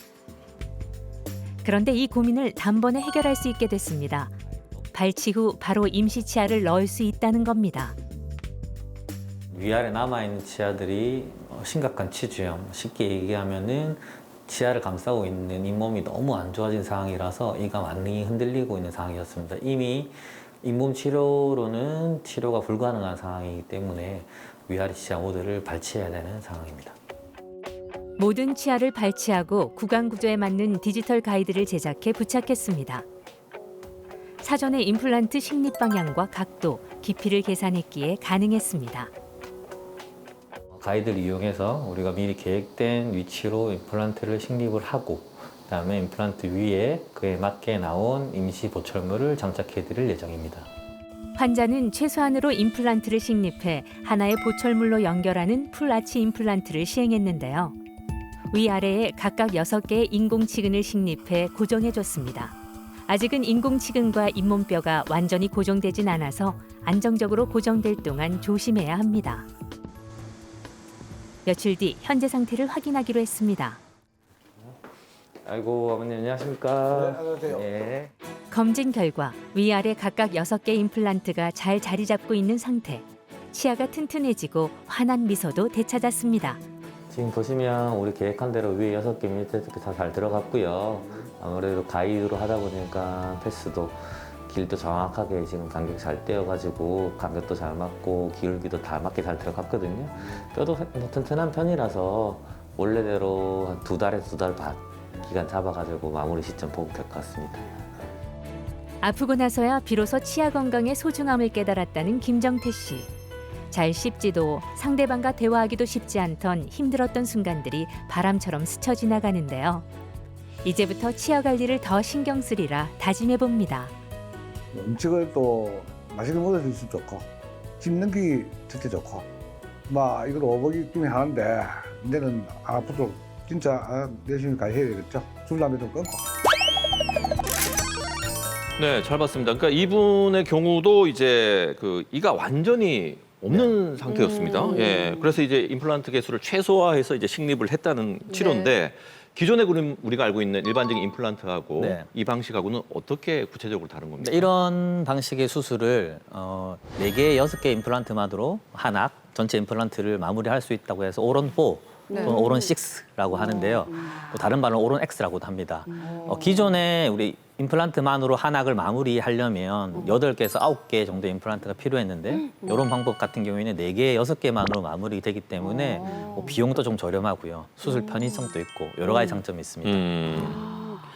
그런데 이 고민을 단번에 해결할 수 있게 됐습니다. 발치 후 바로 임시 치아를 넣을 수 있다는 겁니다. 위아래 남아있는 치아들이 심각한 치주염, 쉽게 얘기하면은 치아를 감싸고 있는 잇몸이 너무 안 좋아진 상황이라서 이가 많이 흔들리고 있는 상황이었습니다. 이미 잇몸 치료로는 치료가 불가능한 상황이기 때문에 위아래 치아 모두를 발치해야 되는 상황입니다. 모든 치아를 발치하고 구강 구조에 맞는 디지털 가이드를 제작해 부착했습니다. 사전에 임플란트 식립 방향과 각도, 깊이를 계산했기에 가능했습니다. 가이드를 이용해서 우리가 미리 계획된 위치로 임플란트를 식립을 하고 그다음에 임플란트 위에 그에 맞게 나온 임시 보철물을 장착해 드릴 예정입니다. 환자는 최소한으로 임플란트를 식립해 하나의 보철물로 연결하는 풀아치 임플란트를 시행했는데요. 위아래에 각각 6개의 인공치근을 식립해 고정해줬습니다. 아직은 인공치근과 잇몸뼈가 완전히 고정되진 않아서 안정적으로 고정될 동안 조심해야 합니다. 며칠 뒤 현재 상태를 확인하기로 했습니다. 아이고 어머니 안녕하십니까? 네, 안녕하세요. 네. 검진 결과 위아래 각각 6개 임플란트가 잘 자리 잡고 있는 상태. 치아가 튼튼해지고 환한 미소도 되찾았습니다. 지금 보시면 우리 계획한 대로 위에 6개 밑에 이렇게 다 잘 들어갔고요. 아무래도 가이드로 하다 보니까 패스도 길도 정확하게 지금 간격 잘 떼어가지고 간격도 잘 맞고 기울기도 다 맞게 잘 들어갔거든요. 뼈도 뭐 튼튼한 편이라서 원래대로 한 2달에서 2달 반 기간 잡아가지고 마무리 시점 보고 될 것 같습니다. 아프고 나서야 비로소 치아 건강의 소중함을 깨달았다는 김정태 씨. 잘 씹지도 상대방과 대화하기도 쉽지 않던 힘들었던 순간들이 바람처럼 스쳐 지나가는데요. 이제부터 치아 관리를 더 신경 쓰리라 다짐해 봅니다. 음식을 또 맛있게 먹을 수 있으면 좋고 씹는 게 진짜 좋고 막 이걸 오버기쯤에 하는데 이제는 앞으로 진짜 열심히 가셔야 되겠죠. 술담배 좀 끊고. 네, 잘 봤습니다. 그러니까 이분의 경우도 이제 그 이가 완전히 없는 상태였습니다. 예, 그래서 이제 임플란트 개수를 최소화해서 이제 식립을 했다는 치료인데 기존에 우리가 알고 있는 일반적인 임플란트하고 네. 이 방식하고는 어떻게 구체적으로 다른 겁니까? 이런 방식의 수술을 4개, 6개 임플란트만으로 한악 전체 임플란트를 마무리할 수 있다고 해서 오론4 또는 오론6라고 하는데요. 또 다른 말은 오론 X라고도 합니다. 기존에 우리 임플란트만으로 한악을 마무리하려면 8개에서 9개 정도의 임플란트가 필요했는데 이런 방법 같은 경우에는 4개, 6개만으로 마무리되기 때문에 비용도 좀 저렴하고요. 수술 편의성도 있고 여러 가지 장점이 있습니다.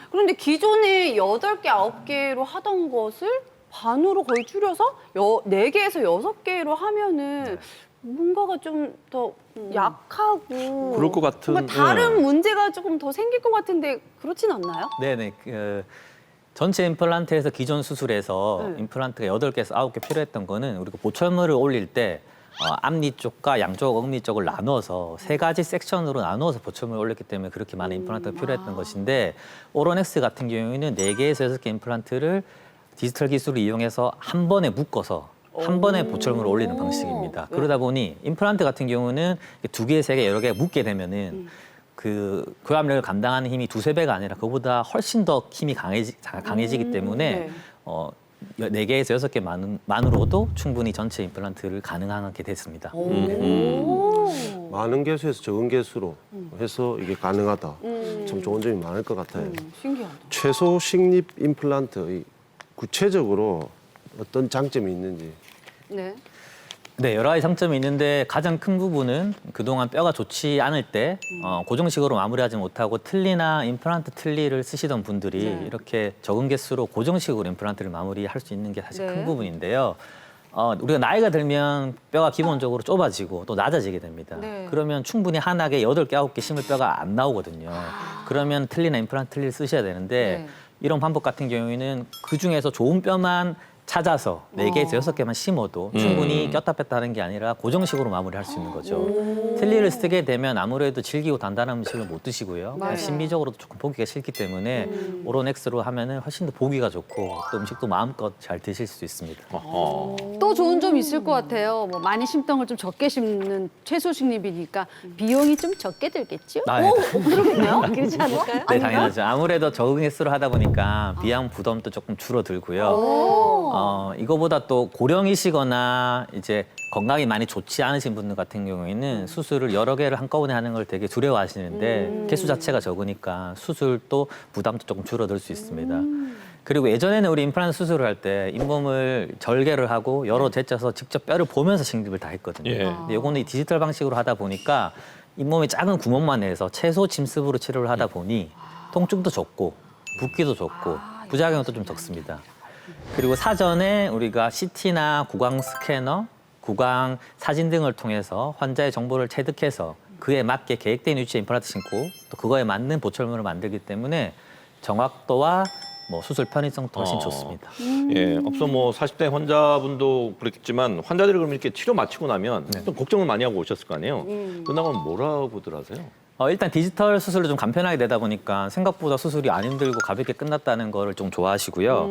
그런데 기존에 8개, 9개로 하던 것을 반으로 거의 줄여서 4개에서 6개로 하면은 뭔가가 좀 더 약하고 그럴 것 같은. 뭔가 다른 문제가 조금 더 생길 것 같은데 그렇진 않나요? 네네. 전체 임플란트에서 기존 수술에서 네. 임플란트가 8개에서 9개 필요했던 거는 우리가 보철물을 올릴 때 앞니 쪽과 양쪽 어금니 쪽을 나누어서 3가지 섹션으로 나누어서 보철물을 올렸기 때문에 그렇게 많은 임플란트가 필요했던 것인데 오론엑스 같은 경우에는 4개에서 6개 임플란트를 디지털 기술을 이용해서 한 번에 묶어서 한 번에 보철물을 올리는 방식입니다. 그러다 보니 임플란트 같은 경우는 2개, 3개 여러 개 묶게 되면은 그 교합력을 감당하는 힘이 2~3배가 아니라 그보다 훨씬 더 힘이 강해지기 때문에 4개에서 6개만으로도 충분히 전체 임플란트를 가능하게 됐습니다. 많은 개수에서 적은 개수로 해서 이게 가능하다. 참 좋은 점이 많을 것 같아요. 신기하다. 최소 식립 임플란트 구체적으로 어떤 장점이 있는지. 네. 네, 여러 가지 장점이 있는데 가장 큰 부분은 그동안 뼈가 좋지 않을 때 고정식으로 마무리하지 못하고 틀니나 임플란트 틀니를 쓰시던 분들이 이렇게 적은 개수로 고정식으로 임플란트를 마무리할 수 있는 게 사실 큰 부분인데요. 우리가 나이가 들면 뼈가 기본적으로 좁아지고 또 낮아지게 됩니다. 그러면 충분히 한약에 8개, 9개 심을 뼈가 안 나오거든요. 그러면 틀니나 임플란트 틀니를 쓰셔야 되는데 이런 방법 같은 경우에는 그중에서 좋은 뼈만 찾아서 4개에서 6개만 심어도 충분히 꼈다 뺐다 하는 게 아니라 고정식으로 마무리할 수 있는 거죠. 틀니를 쓰게 되면 아무래도 질기고 단단한 음식을 못 드시고요. 심미적으로도 조금 보기가 싫기 때문에 오론엑스로 하면은 훨씬 더 보기가 좋고 또 음식도 마음껏 잘 드실 수 있습니다. 또 더 좋은 점 있을 것 같아요. 뭐 많이 심던 걸 좀 적게 심는 채소 식립이니까 비용이 좀 적게 들겠죠? 아, 네. 그러겠네요. 그렇지 않을까요? 네, 당연하죠. 아무래도 적응 횟수로 하다 보니까 비양 부담도 조금 줄어들고요. 이거보다 또 고령이시거나 이제 건강이 많이 좋지 않으신 분들 같은 경우에는 수술을 여러 개를 한꺼번에 하는 걸 되게 두려워하시는데 개수 자체가 적으니까 수술도 부담도 조금 줄어들 수 있습니다. 그리고 예전에는 우리 임플란트 수술을 할 때 잇몸을 절개를 하고 여러 재쳐서 직접 뼈를 보면서 식립을 다 했거든요. 예. 근데 요거는 이 디지털 방식으로 하다 보니까 잇몸에 작은 구멍만 내서 채소 침습으로 치료를 하다 보니 통증도 적고 붓기도 적고 부작용도 좀 적습니다. 그리고 사전에 우리가 CT나 구강 스캐너, 구강 사진 등을 통해서 환자의 정보를 체득해서 그에 맞게 계획된 위치에 임플란트 심고 또 그거에 맞는 보철물을 만들기 때문에 정확도와 뭐 수술 편의성도 훨씬 좋습니다. 예, 앞서 뭐 40대 환자분도 그렇겠지만 환자들이 그럼 이렇게 치료 마치고 나면 좀 걱정을 많이 하고 오셨을 거 아니에요? 끝나고 뭐라고들 하세요? 일단 디지털 수술로 좀 간편하게 되다 보니까 생각보다 수술이 안 힘들고 가볍게 끝났다는 거를 좀 좋아하시고요.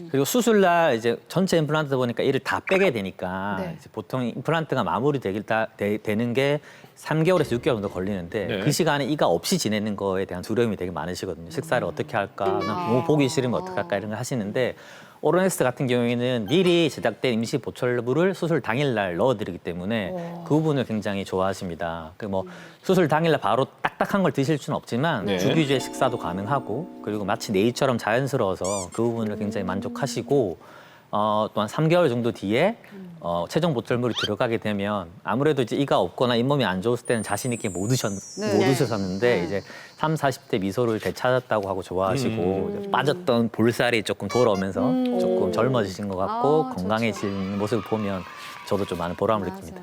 그리고 수술날 이제 전체 임플란트 보니까 이를 다 빼게 되니까 이제 보통 임플란트가 마무리 되는 게 3개월에서 6개월 정도 걸리는데 네. 그 시간에 이가 없이 지내는 거에 대한 두려움이 되게 많으시거든요. 식사를 어떻게 할까, 너무 보기 싫으면 어떻게 할까 이런 걸 하시는데 오로넥스 같은 경우에는 미리 제작된 임시 보철물을 수술 당일날 넣어드리기 때문에 그 부분을 굉장히 좋아하십니다. 그 뭐 수술 당일날 바로 딱딱한 걸 드실 수는 없지만 네. 주기주의 식사도 가능하고 그리고 마치 내일처럼 자연스러워서 그 부분을 굉장히 만족하시고 또한 3개월 정도 뒤에 최종 보철물이 들어가게 되면 아무래도 이제 이가 없거나 잇몸이 안 좋았을 때는 자신 있게 못 드셨는데 이제 30, 40대 미소를 되찾았다고 하고 좋아하시고 이제 빠졌던 볼살이 조금 돌아오면서 조금 젊어지신 것 같고 건강해진 모습을 보면 저도 좀 많은 보람을 느낍니다.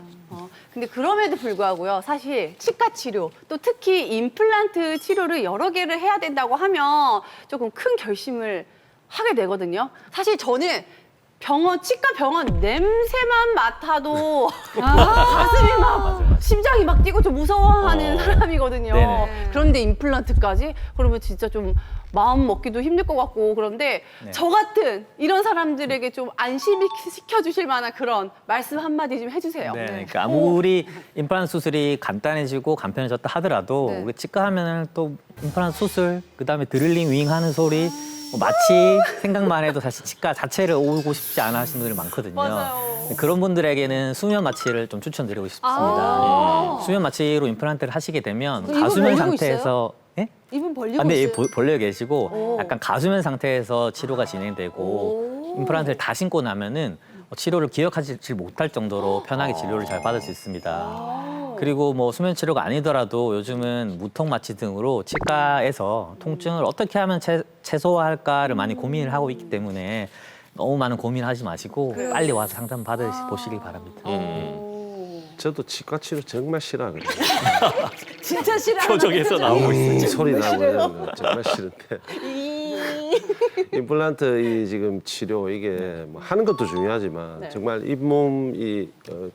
근데 그럼에도 불구하고요. 사실 치과 치료, 또 특히 임플란트 치료를 여러 개를 해야 된다고 하면 조금 큰 결심을 하게 되거든요. 사실 저는 치과 병원 냄새만 맡아도 가슴이 막 심장이 막 뛰고 좀 무서워하는 사람이거든요. 네네. 그런데 임플란트까지? 그러면 진짜 좀 마음 먹기도 힘들 것 같고 그런데 저 같은 이런 사람들에게 좀 안심시켜 주실 만한 그런 말씀 한마디 좀 해주세요. 네, 그러니까 아무리 임플란트 수술이 간단해지고 간편해졌다 하더라도 우리 치과 하면은 또 임플란트 수술, 그다음에 드릴링 윙 하는 소리 뭐 마취 생각만 해도 사실 치과 자체를 오고 싶지 않아 하시는 분들이 많거든요. 맞아요. 그런 분들에게는 수면 마취를 좀 추천드리고 싶습니다. 수면 마취로 임플란트를 하시게 되면 입은 가수면 벌리고 상태에서 예? 입은 벌리고 네, 있어요. 벌려 계시고 약간 가수면 상태에서 치료가 진행되고 임플란트를 다 신고 나면은 치료를 기억하지 못할 정도로 편하게 진료를 잘 받을 수 있습니다. 그리고 뭐 수면 치료가 아니더라도 요즘은 무통 마취 등으로 치과에서 통증을 어떻게 하면 최소화할까를 많이 고민을 하고 있기 때문에 너무 많은 고민하지 마시고 빨리 와서 상담 받으시기 바랍니다. 저도 치과 치료 정말 싫어하거든요. 진짜 싫어. 표정에서 나오고 있어요. 소리 나고 이런 거 정말 싫은데. 임플란트 이 지금 치료 이게 뭐 하는 것도 중요하지만 정말 잇몸이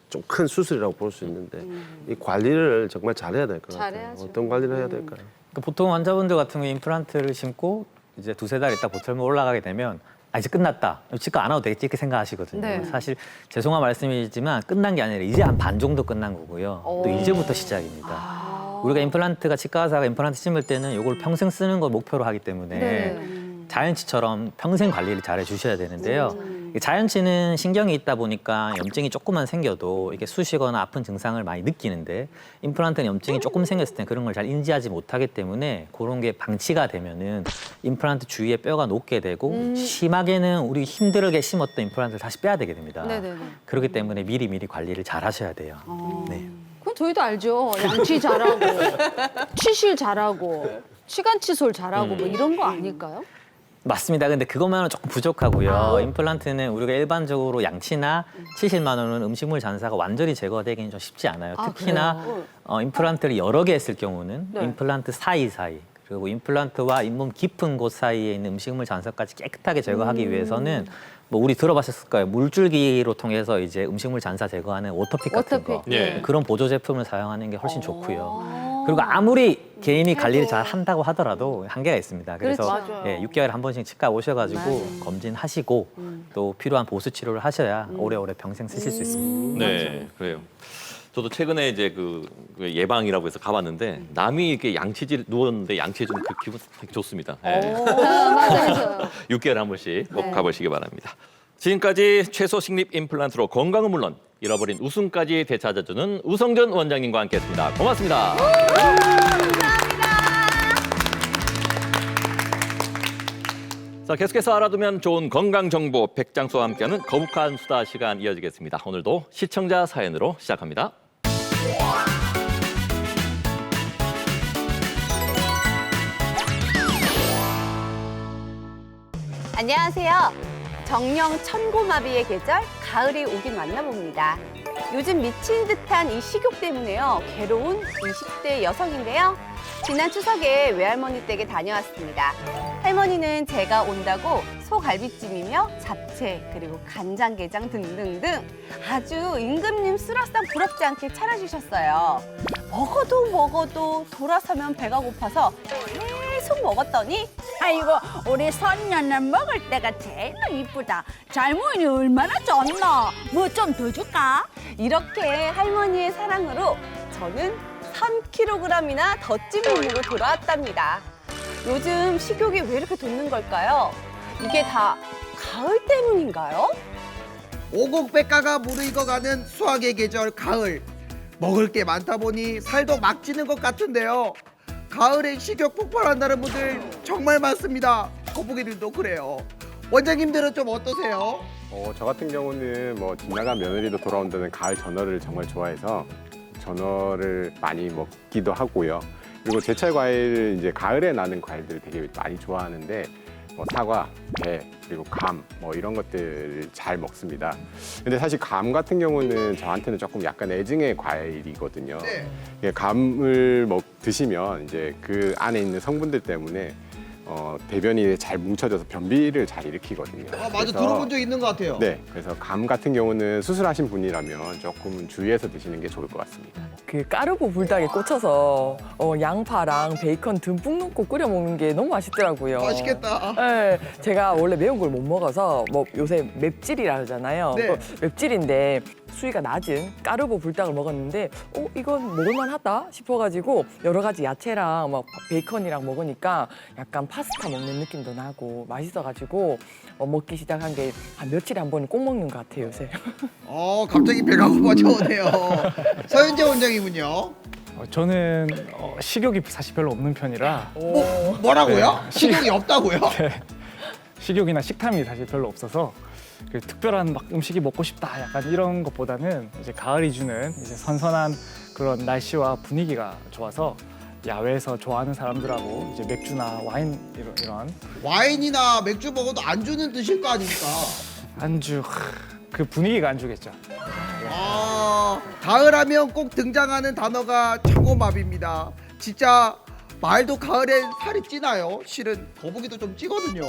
좀 큰 수술이라고 볼 수 있는데 이 관리를 정말 잘해야 될 것 같아요. 잘해야죠. 어떤 관리를 해야 될까요? 그러니까 보통 환자분들 같은 경우 임플란트를 심고 이제 2-3달 있다 보철물 올라가게 되면 이제 끝났다. 치과 안 와도 되겠지 이렇게 생각하시거든요. 네. 사실 죄송한 말씀이지만 끝난 게 아니라 이제 한 반 정도 끝난 거고요. 또 이제부터 시작입니다. 우리가 임플란트가 치과 의사가 임플란트 심을 때는 이걸 평생 쓰는 걸 목표로 하기 때문에 자연치처럼 평생 관리를 잘 해주셔야 되는데요. 자연치는 신경이 있다 보니까 염증이 조금만 생겨도 이게 쑤시거나 아픈 증상을 많이 느끼는데 임플란트는 염증이 조금 생겼을 때 그런 걸 잘 인지하지 못하기 때문에 그런 게 방치가 되면은 임플란트 주위에 뼈가 녹게 되고 심하게는 우리 힘들게 심었던 임플란트를 다시 빼야 되게 됩니다. 네네네. 그렇기 때문에 미리 관리를 잘 하셔야 돼요. 네. 그건 저희도 알죠. 양치 잘하고, 치실 잘하고, 치간치솔 잘하고 뭐 이런 거 아닐까요? 맞습니다. 근데 그것만은 조금 부족하고요. 임플란트는 우리가 일반적으로 양치나 치실만으로는 음식물 잔사가 완전히 제거되기는 좀 쉽지 않아요. 특히나 임플란트를 여러 개 했을 경우는 임플란트 사이사이 그리고 임플란트와 잇몸 깊은 곳 사이에 있는 음식물 잔사까지 깨끗하게 제거하기 위해서는 뭐 우리 들어봤을 거예요. 물줄기로 통해서 이제 음식물 잔사 제거하는 워터픽 같은 거 예. 그런 보조 제품을 사용하는 게 훨씬 좋고요. 그리고 아무리 개인이 관리를 잘 한다고 하더라도 한계가 있습니다. 그래서 그렇죠. 맞아요. 예, 6개월에 한 번씩 치과 오셔가지고 검진하시고 또 필요한 보수 치료를 하셔야 오래오래 평생 쓰실 수 있습니다. 네, 그래요. 저도 최근에 이제 그 예방이라고 해서 가봤는데 남이 이렇게 양치질 누웠는데 양치해주는 그 기분 되게 좋습니다. 네. 맞아요. 6개월에 한 번씩 꼭 네. 가보시기 바랍니다. 지금까지 최소 식립 임플란트로 건강은 물론 잃어버린 웃음까지 되찾아주는 우성전 원장님과 함께했습니다. 고맙습니다. 자, 계속해서 알아두면 좋은 건강 정보 백장수와 함께하는 거북한 수다 시간 이어지겠습니다. 오늘도 시청자 사연으로 시작합니다. 안녕하세요. 정령 천고마비의 계절 가을이 오긴 왔나 봅니다. 요즘 미친 듯한 이 식욕 때문에요. 괴로운 20대 여성인데요. 지난 추석에 외할머니 댁에 다녀왔습니다. 할머니는 제가 온다고 소갈비찜이며 잡채 그리고 간장게장 등등등 아주 임금님 수라상 부럽지 않게 차려주셨어요. 먹어도 돌아서면 배가 고파서 계속 먹었더니 아이고 우리 손녀는 먹을 때가 제일 이쁘다. 잘모이니 얼마나 좋노. 뭐 좀 더 줄까? 이렇게 할머니의 사랑으로 저는 3kg이나 더 찐 몸으로 돌아왔답니다. 요즘 식욕이 왜 이렇게 돋는 걸까요? 이게 다 가을 때문인가요? 오곡백과가 무르익어가는 수학의 계절 가을. 먹을 게 많다 보니 살도 막 찌는 것 같은데요. 가을에 식욕 폭발한다는 분들 정말 많습니다. 거북이들도 그래요. 원장님들은 좀 어떠세요? 저 같은 경우는 뭐 집 나간 며느리도 돌아온다는 가을 전어를 정말 좋아해서 전어를 많이 먹기도 하고요. 그리고 제철 과일 이제 가을에 나는 과일들을 되게 많이 좋아하는데 사과, 배, 그리고 감 이런 것들을 잘 먹습니다. 근데 사실 감 같은 경우는 저한테는 조금 약간 애증의 과일이거든요. 네. 감을 드시면 이제 그 안에 있는 성분들 때문에 대변이 잘 뭉쳐져서 변비를 잘 일으키거든요. 맞아, 그래서 들어본 적 있는 것 같아요. 네, 그래서 감 같은 경우는 수술하신 분이라면 조금 주의해서 드시는 게 좋을 것 같습니다. 그 까르보 불닭에 꽂혀서 양파랑 베이컨 듬뿍 넣고 끓여 먹는 게 너무 맛있더라고요. 맛있겠다. 네, 제가 원래 매운 걸 못 먹어서 요새 맵찔이라 하잖아요. 네. 맵찔인데 수위가 낮은 까르보 불닭을 먹었는데 이건 먹을만하다 싶어가지고 여러 가지 야채랑 베이컨이랑 먹으니까 약간 파스타 먹는 느낌도 나고 맛있어가지고 먹기 시작한 게 한 며칠에 한 번은 꼭 먹는 것 같아요 요새. 갑자기 배가 고파져오네요. 서현재 원장님은요? 저는 식욕이 사실 별로 없는 편이라 뭐라고요? 네. 식욕이 없다고요? 네. 식욕이나 식탐이 사실 별로 없어서 특별한 막 음식이 먹고 싶다 약간 이런 것보다는 이제 가을이 주는 이제 선선한 그런 날씨와 분위기가 좋아서 야외에서 좋아하는 사람들하고 이제 맥주나 와인 이런 와인이나 맥주 먹어도 안주는 드실 거 아닙니까? 안주 그 분위기가 안주겠죠. 가을하면 꼭 등장하는 단어가 천고마비입니다. 진짜 말도 가을엔 살이 찌나요? 실은 거북이도 좀 찌거든요.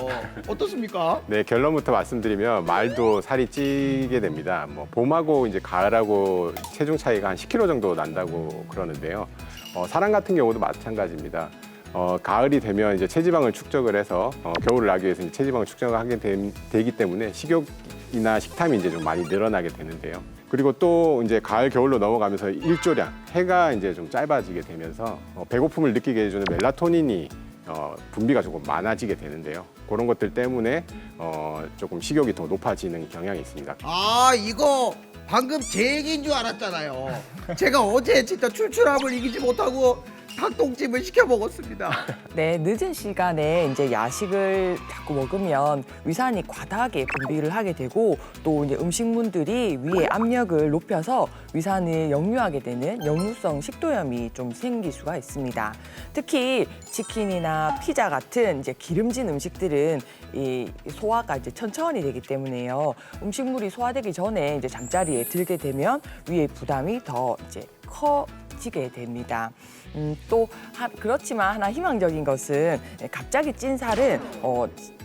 어떻습니까? 네, 결론부터 말씀드리면 말도 살이 찌게 됩니다. 봄하고 이제 가을하고 체중 차이가 한 10kg 정도 난다고 그러는데요. 사람 같은 경우도 마찬가지입니다. 가을이 되면 이제 체지방을 축적을 해서 겨울을 나기 위해서 이제 체지방을 축적을 하게 되기 때문에 식욕이나 식탐이 이제 좀 많이 늘어나게 되는데요. 그리고 또 이제 가을 겨울로 넘어가면서 일조량, 해가 이제 좀 짧아지게 되면서 배고픔을 느끼게 해주는 멜라토닌이 분비가 조금 많아지게 되는데요. 그런 것들 때문에 조금 식욕이 더 높아지는 경향이 있습니다. 이거 방금 제 얘기인 줄 알았잖아요. 제가 어제 진짜 출출함을 이기지 못하고 닭똥집을 시켜 먹었습니다. 네, 늦은 시간에 이제 야식을 자꾸 먹으면 위산이 과다하게 분비를 하게 되고 또 이제 음식물들이 위에 압력을 높여서 위산을 역류하게 되는 역류성 식도염이 좀 생길 수가 있습니다. 특히 치킨이나 피자 같은 이제 기름진 음식들은 이 소화가 이제 천천히 되기 때문에요. 음식물이 소화되기 전에 이제 잠자리에 들게 되면 위에 부담이 더 이제 커지게 됩니다. 그렇지만 하나 희망적인 것은 갑자기 찐 살은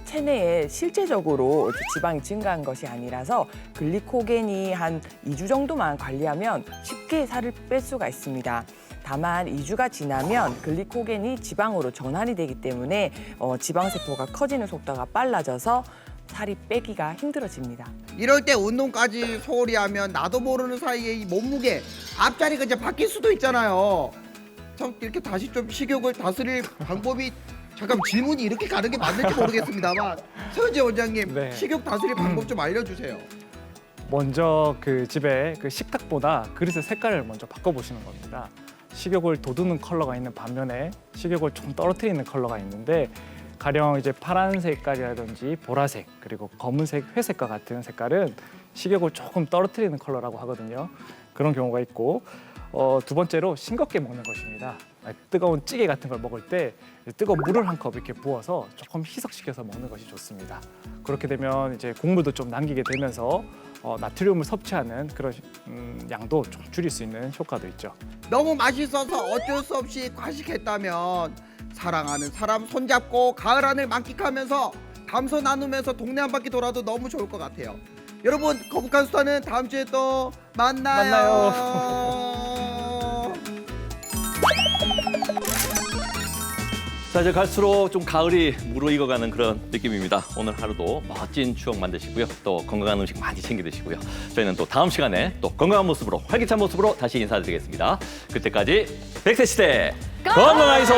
체내에 실제적으로 지방이 증가한 것이 아니라서 글리코겐이 한 2주 정도만 관리하면 쉽게 살을 뺄 수가 있습니다. 다만 2주가 지나면 글리코겐이 지방으로 전환이 되기 때문에 지방세포가 커지는 속도가 빨라져서 살이 빼기가 힘들어집니다. 이럴 때 운동까지 소홀히 하면 나도 모르는 사이에 이 몸무게 앞자리가 이제 바뀔 수도 있잖아요. 참 이렇게 다시 좀 식욕을 다스릴 방법이 잠깐 질문이 이렇게 가는 게 맞는지 모르겠습니다만 서현재 원장님 네. 식욕 다스릴 방법 좀 알려주세요. 먼저 그 집에 그 식탁보다 그릇의 색깔을 먼저 바꿔보시는 겁니다. 식욕을 돋우는 컬러가 있는 반면에 식욕을 좀 떨어뜨리는 컬러가 있는데 가령 이제 파란 색깔이라든지 보라색 그리고 검은색, 회색과 같은 색깔은 식욕을 조금 떨어뜨리는 컬러라고 하거든요. 그런 경우가 있고 두 번째로 싱겁게 먹는 것입니다. 뜨거운 찌개 같은 걸 먹을 때 뜨거운 물을 한 컵 이렇게 부어서 조금 희석시켜서 먹는 것이 좋습니다. 그렇게 되면 이제 국물도 좀 남기게 되면서 나트륨을 섭취하는 그런 양도 좀 줄일 수 있는 효과도 있죠. 너무 맛있어서 어쩔 수 없이 과식했다면 사랑하는 사람 손잡고 가을 하늘 만끽하면서 담소 나누면서 동네 한 바퀴 돌아도 너무 좋을 것 같아요. 여러분 거북한 수다는 다음 주에 또 만나요. 자, 이제 갈수록 좀 가을이 무르익어가는 그런 느낌입니다. 오늘 하루도 멋진 추억 만드시고요. 또 건강한 음식 많이 챙겨 드시고요. 저희는 또 다음 시간에 또 건강한 모습으로, 활기찬 모습으로 다시 인사드리겠습니다. 그때까지 100세 시대 건강하이소!